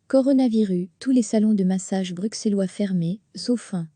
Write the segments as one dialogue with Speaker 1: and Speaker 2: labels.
Speaker 1: Coronavirus, tous les salons de massage bruxellois fermés, sauf un.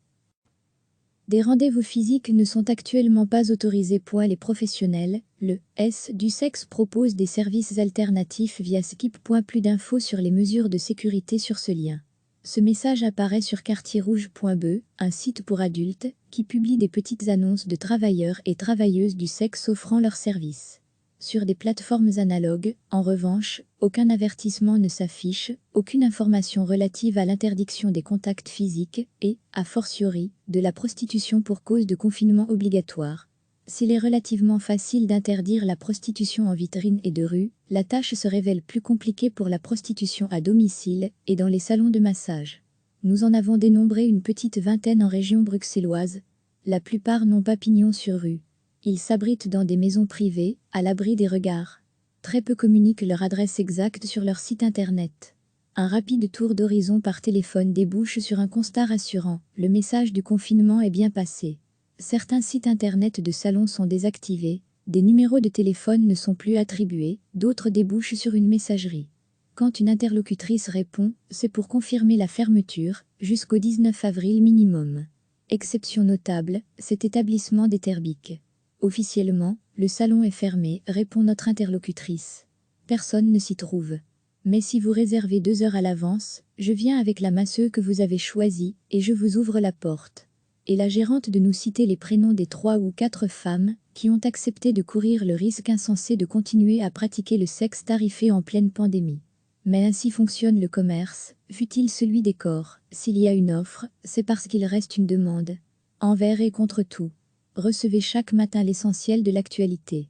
Speaker 1: Des rendez-vous physiques ne sont actuellement pas autorisés. Les professionnels, le S du sexe propose des services alternatifs via Skip. Plus d'infos sur les mesures de sécurité sur ce lien. Ce message apparaît sur quartierrouge.be, un site pour adultes, qui publie des petites annonces de travailleurs et travailleuses du sexe offrant leurs services. Sur des plateformes analogues, en revanche, aucun avertissement ne s'affiche, aucune information relative à l'interdiction des contacts physiques et, a fortiori, de la prostitution pour cause de confinement obligatoire. S'il est relativement facile d'interdire la prostitution en vitrine et de rue, la tâche se révèle plus compliquée pour la prostitution à domicile et dans les salons de massage. Nous en avons dénombré une petite vingtaine en région bruxelloise. La plupart n'ont pas pignon sur rue. Ils s'abritent dans des maisons privées, à l'abri des regards. Très peu communiquent leur adresse exacte sur leur site internet. Un rapide tour d'horizon par téléphone débouche sur un constat rassurant. Le message du confinement est bien passé. Certains sites internet de salons sont désactivés, des numéros de téléphone ne sont plus attribués, d'autres débouchent sur une messagerie. Quand une interlocutrice répond, c'est pour confirmer la fermeture, jusqu'au 19 avril minimum. Exception notable, cet établissement d'Etterbeek. Officiellement, le salon est fermé, répond notre interlocutrice. Personne ne s'y trouve. Mais si vous réservez 2 heures à l'avance, je viens avec la masseuse que vous avez choisie, et je vous ouvre la porte. Et la gérante de nous citer les prénoms des 3 ou 4 femmes qui ont accepté de courir le risque insensé de continuer à pratiquer le sexe tarifé en pleine pandémie. Mais ainsi fonctionne le commerce, fût-il celui des corps. S'il y a une offre, c'est parce qu'il reste une demande. Envers et contre tout. Recevez chaque matin l'essentiel de l'actualité.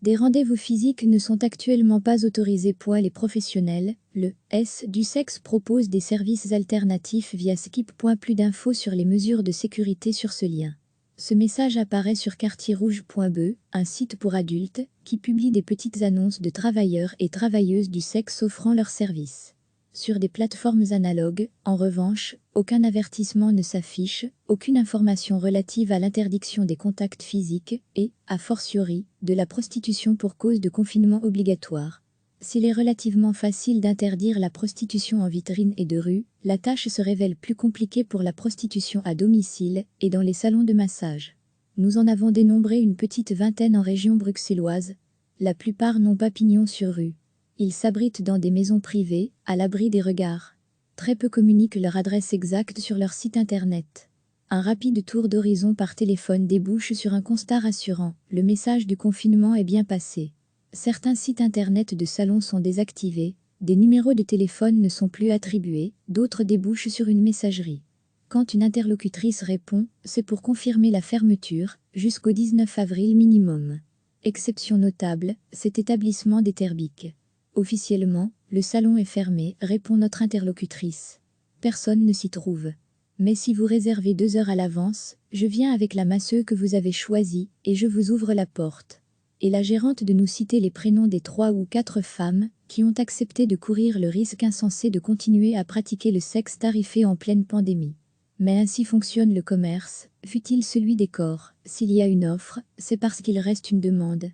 Speaker 1: Des rendez-vous physiques ne sont actuellement pas autorisés. Les professionnels, le S du sexe propose des services alternatifs via Skip. Plus d'infos sur les mesures de sécurité sur ce lien. Ce message apparaît sur quartierrouge.be, un site pour adultes, qui publie des petites annonces de travailleurs et travailleuses du sexe offrant leurs services. Sur des plateformes analogues, en revanche, aucun avertissement ne s'affiche, aucune information relative à l'interdiction des contacts physiques et, a fortiori, de la prostitution pour cause de confinement obligatoire. S'il est relativement facile d'interdire la prostitution en vitrine et de rue, la tâche se révèle plus compliquée pour la prostitution à domicile et dans les salons de massage. Nous en avons dénombré une petite vingtaine en région bruxelloise. La plupart n'ont pas pignon sur rue. Ils s'abritent dans des maisons privées, à l'abri des regards. Très peu communiquent leur adresse exacte sur leur site internet. Un rapide tour d'horizon par téléphone débouche sur un constat rassurant. Le message du confinement est bien passé. Certains sites internet de salons sont désactivés, des numéros de téléphone ne sont plus attribués, d'autres débouchent sur une messagerie. Quand une interlocutrice répond, c'est pour confirmer la fermeture, jusqu'au 19 avril minimum. Exception notable, cet établissement d'Etterbeek. Officiellement, le salon est fermé, répond notre interlocutrice. Personne ne s'y trouve. Mais si vous réservez 2 heures à l'avance, je viens avec la masseuse que vous avez choisie, et je vous ouvre la porte. Et la gérante de nous citer les prénoms des 3 ou 4 femmes qui ont accepté de courir le risque insensé de continuer à pratiquer le sexe tarifé en pleine pandémie. Mais ainsi fonctionne le commerce, fût-il celui des corps. S'il y a une offre, c'est parce qu'il reste une demande.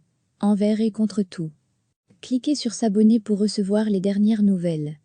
Speaker 1: Envers et contre tout. Cliquez sur s'abonner pour recevoir les dernières nouvelles.